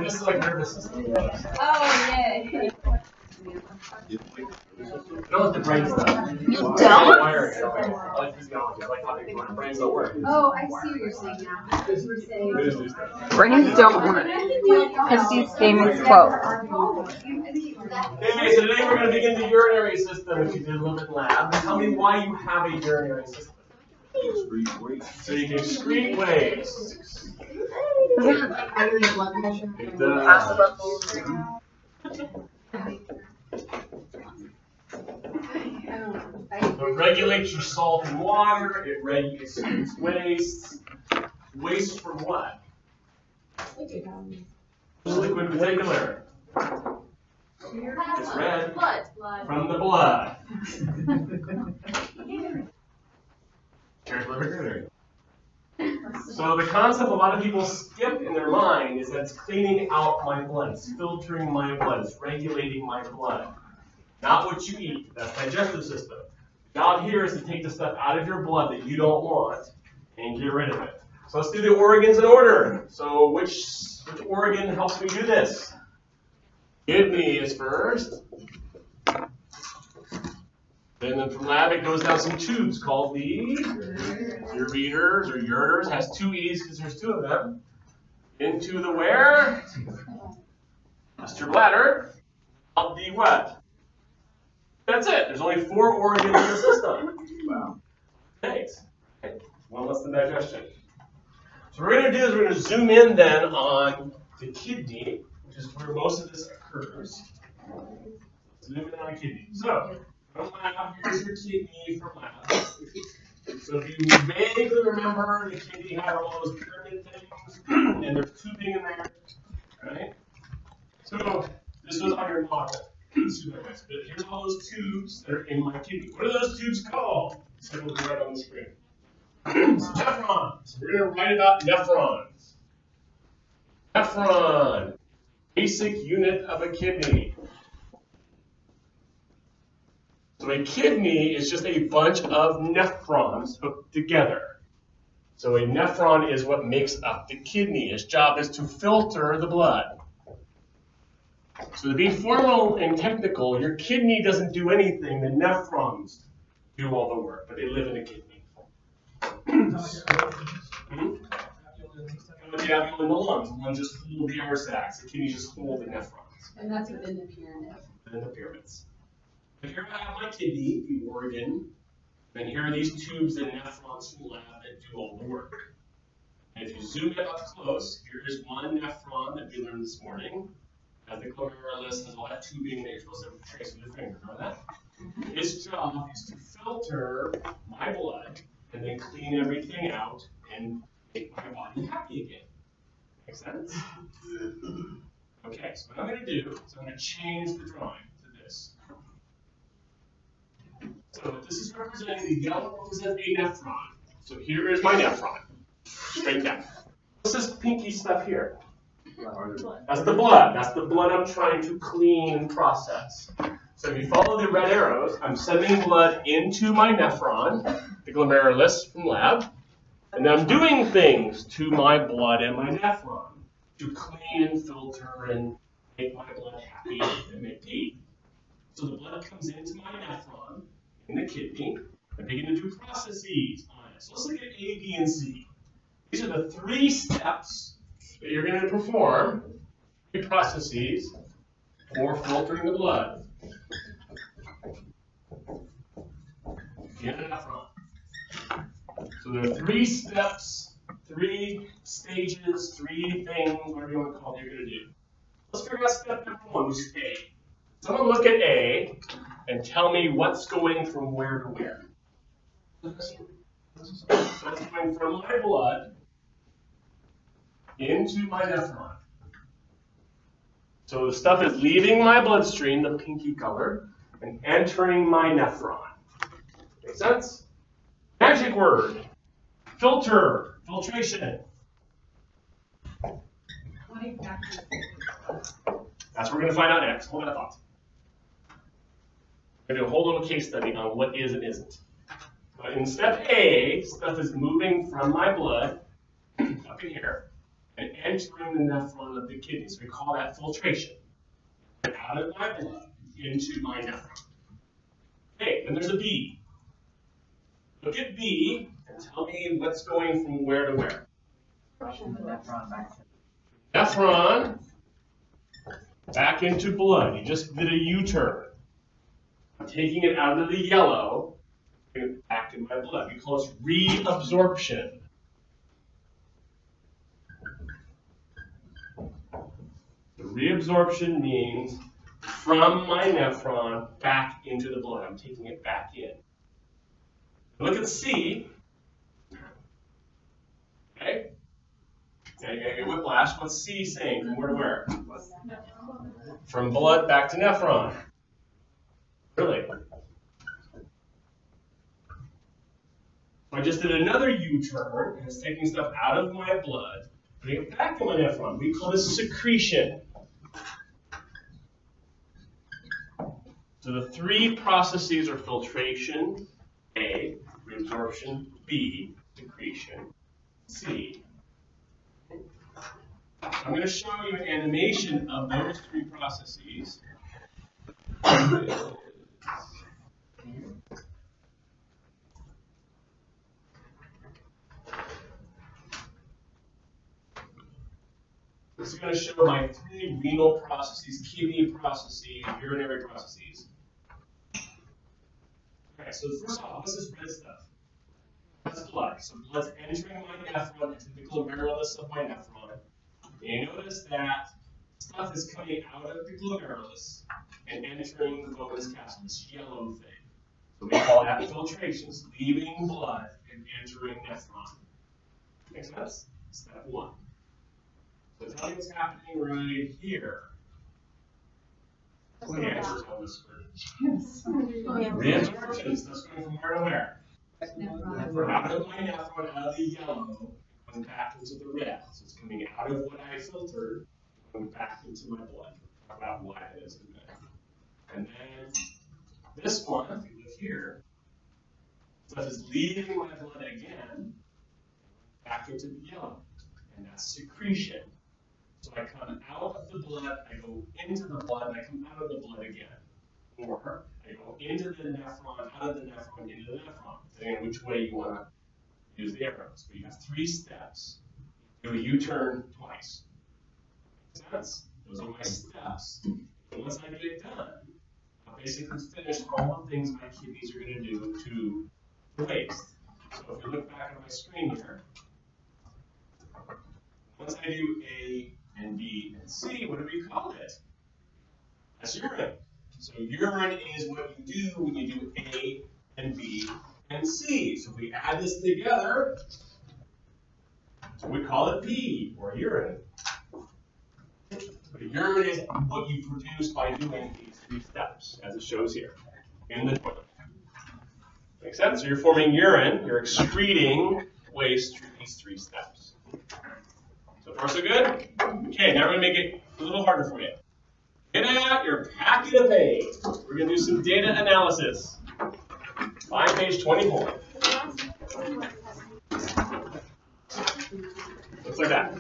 This is like nervous system. Oh, yay. I don't like the brain stuff. You don't? I like physiology. I like how big my brains don't work. Oh, I see what you're saying now. You were saying. Brains don't work. Christie's famous quote. Okay, so today we're going to begin the urinary system. If you did a little bit in lab, tell me why you have a urinary system. So you can excrete waste. It does. So it regulates your salt and water. It regulates waste. Waste from what? Liquid in particular. It's red. From the blood. So the concept a lot of people skip in their mind is that it's cleaning out my blood, it's filtering my blood, it's regulating my blood. Not what you eat, that's digestive system. The job here is to take the stuff out of your blood that you don't want and get rid of it. So let's do the organs in order. So which organ helps me do this? Kidney is first. And then from lab it goes down some tubes called the ureters or ureters. Has two E's because there's two of them. Into the where? That's your bladder. Out the what? That's it. There's only 4 organs in the system. Wow. Thanks. Okay. One less than digestion. So what we're going to do is we're going to zoom in then on the kidney, which is where most of this occurs. Zoom in on the kidney. So from lab, here's your kidney from lab. So if you vaguely remember, the kidney had all those pyramid things, and there's tubing in there, right? So this was on your model. But here's all those tubes that are in my kidney. What are those tubes called? So we'll do right on the screen. Nephrons. We're going to write about nephrons. Nephron, basic unit of a kidney. So a kidney is just a bunch of nephrons hooked together. So a nephron is what makes up the kidney. Its job is to filter the blood. So to be formal and technical, your kidney doesn't do anything. The nephrons do all the work, but they live in a kidney. The alveoli in the lungs. The lungs just hold the air sacs. The kidneys just hold the nephrons. And that's within the pyramid. Within the pyramids. Here I have my kidney, the organ, and here are these tubes and nephrons from the lab that do all the work. And if you zoom in up close, here is one nephron that we learned this morning. As the glomerulus has all that tubing that you're supposed to trace with your finger. Know that? Its job is to filter my blood and then clean everything out and make my body happy again. Make sense? Okay, so what I'm going to do is I'm going to change the drawing to this. So this is representing the yellow represents a nephron. So here is my nephron. Straight down. What's this pinky stuff here? That's the blood. That's the blood I'm trying to clean and process. So if you follow the red arrows, I'm sending blood into my nephron, the glomerulus from lab, and I'm doing things to my blood and my nephron to clean and filter and make my blood happy and make pee. So the blood comes into my nephron in the kidney and begin to do processes on it. So let's look at A, B, and C. These are the 3 steps that you're going to perform, 3 processes for filtering the blood. In the nephron. So there are 3 steps, 3 stages, 3 things, whatever you want to call it, you're going to do. Let's figure out step number 1, which is A. Someone look at A and tell me what's going from where to where. So it's going from my blood into my nephron. So the stuff is leaving my bloodstream, the pinky color, and entering my nephron. Make sense? Magic word. Filter. Filtration. What exactly? That's what we're going to find out next. Hold that thought. We're going to do a whole little case study on what is and isn't. But in step A, stuff is moving from my blood up in here and entering the nephron of the kidney. So we call that filtration. Out of my blood into my nephron. Okay, then there's a B. Look at B and tell me what's going from where to where. Nephron back into blood. You just did a U-turn. I'm taking it out of the yellow, bring it back in my blood. We call this reabsorption. The reabsorption means from my nephron back into the blood. I'm taking it back in. Look at C. Okay? Now you're going to get whiplash. What's C saying? From where to where? From blood back to nephron. Really? I just did another U-turn, and it's taking stuff out of my blood, putting it back in my nephron. We call this secretion. So the three processes are filtration, A, reabsorption, B, secretion, C. I'm going to show you an animation of those three processes. This is going to show my three renal processes, kidney processes, urinary processes. Okay, so first off, what's this red stuff? That's blood. So blood's entering my nephron into the glomerulus of my nephron. And you notice that stuff is coming out of the glomerulus and entering the vomus capsule, this yellow thing. So we call that filtration. It's leaving blood and entering nephron. Make sense? Step one. So tell me what's happening right here. What's the answer on this screen? Reabsorption. Stuff's going from where to where? Out of my nephron, out of the yellow, going back into the red. So it's coming out of what I filtered, going back into my blood. Talk about why it is in a minute. And then this one, if you look here, stuff is leaving my blood again, back into the yellow. And that's secretion. So I come out of the blood, I go into the blood, and I come out of the blood again. Or I go into the nephron, out of the nephron, into the nephron, depending on which way you want to use the arrows. But you have three steps. Do a U-turn twice. Makes sense? Those are my steps. And once I get it done, I'll basically finish all the things my kidneys are going to do to the waste. So if you look back at my screen here, once I do A and B and C, what do we call it? That's urine. So urine is what you do when you do A and B and C. So if we add this together, we call it pee, or urine. But urine is what you produce by doing these three steps, as it shows here, in the toilet. Make sense? So you're forming urine, you're excreting waste through these three steps. So far, so good? Okay, now we're going to make it a little harder for you. Get out your packet of page. We're going to do some data analysis. Find page 24. Looks like that.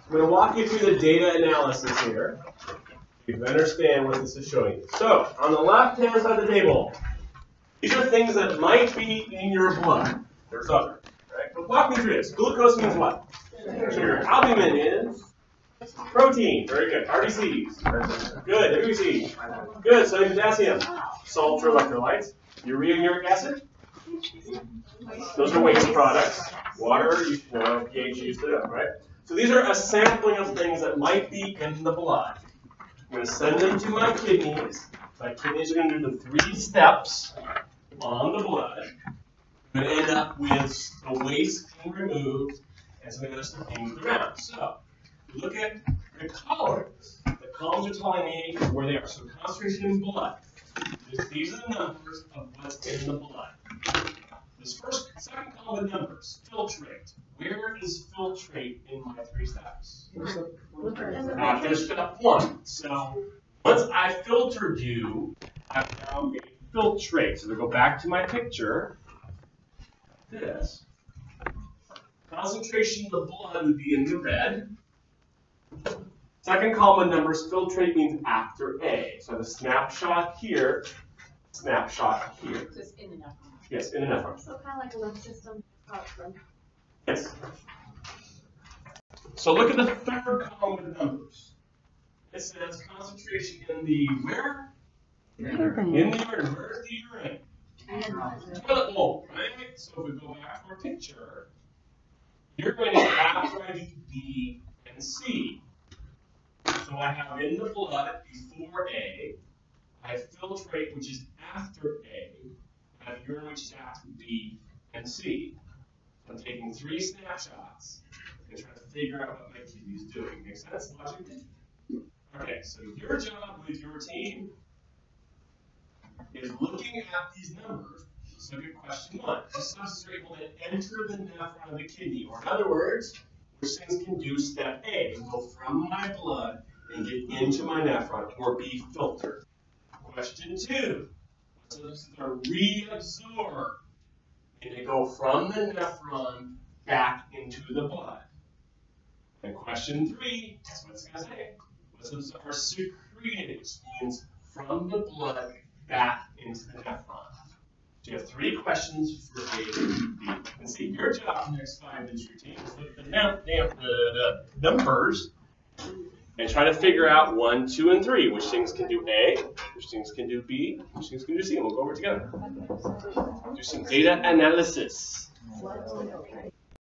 I'm going to walk you through the data analysis here. You can understand what this is showing you. So, on the left-hand side of the table, these are things that might be in your blood. There's others. Right? But walk me through this. Glucose means what? Sugar. Albumin is protein. Very good. RBCs. Good. WBC. Good. Sodium, potassium. Salt or electrolytes. Urea and uric acid. Those are waste products. Water, you know, pH used it up, right? So these are a sampling of things that might be in the blood. I'm going to send them to my kidneys. My kidneys are going to do the three steps on the blood. I'm going to end up with the waste being removed and some other stuff being moved around. So, look at the columns. The columns are telling me where they are. So, concentration in blood. These are the numbers of what's in the blood. This second column of numbers, filtrate. Where is filtrate in my 3 steps? After step 1. So once I filtered you, I've now made filtrate. So to go back to my picture, this. Concentration of the blood would be in the red. Second column of numbers, filtrate means after A. So I have a snapshot here, snapshot here. Just in enough. Yes, in enough room. So kind of like a left system. Yes. So look at the third column of numbers. It says concentration in the where? In the urine. Where's the urine? Toilet bowl, right? So if we go back to our picture, urine is after I do B and C. So I have in the blood before A, I have filtrate, which is after A, I have urine, which is after B and C. I'm taking 3 snapshots and trying to figure out what my kidney is doing. Make sense? Logic? Okay, so your job with your team is looking at these numbers. So look at question 1. Which substances are able to enter the nephron of the kidney? Or in other words, which things can do step A, go from my blood and get into my nephron, or be filtered? Question 2. So this is a reabsorb. And they go from the nephron back into the blood. And question 3, that's what it's going to say. Lipids are secreted, which means from the blood back into the nephron. So you have 3 questions for A, B, and C. Your job in the next 5 minutes routine is look at the numbers and try to figure out 1, 2, and 3. Which things can do A, which things can do B, which things can do C. And we'll go over it together. Do some data analysis.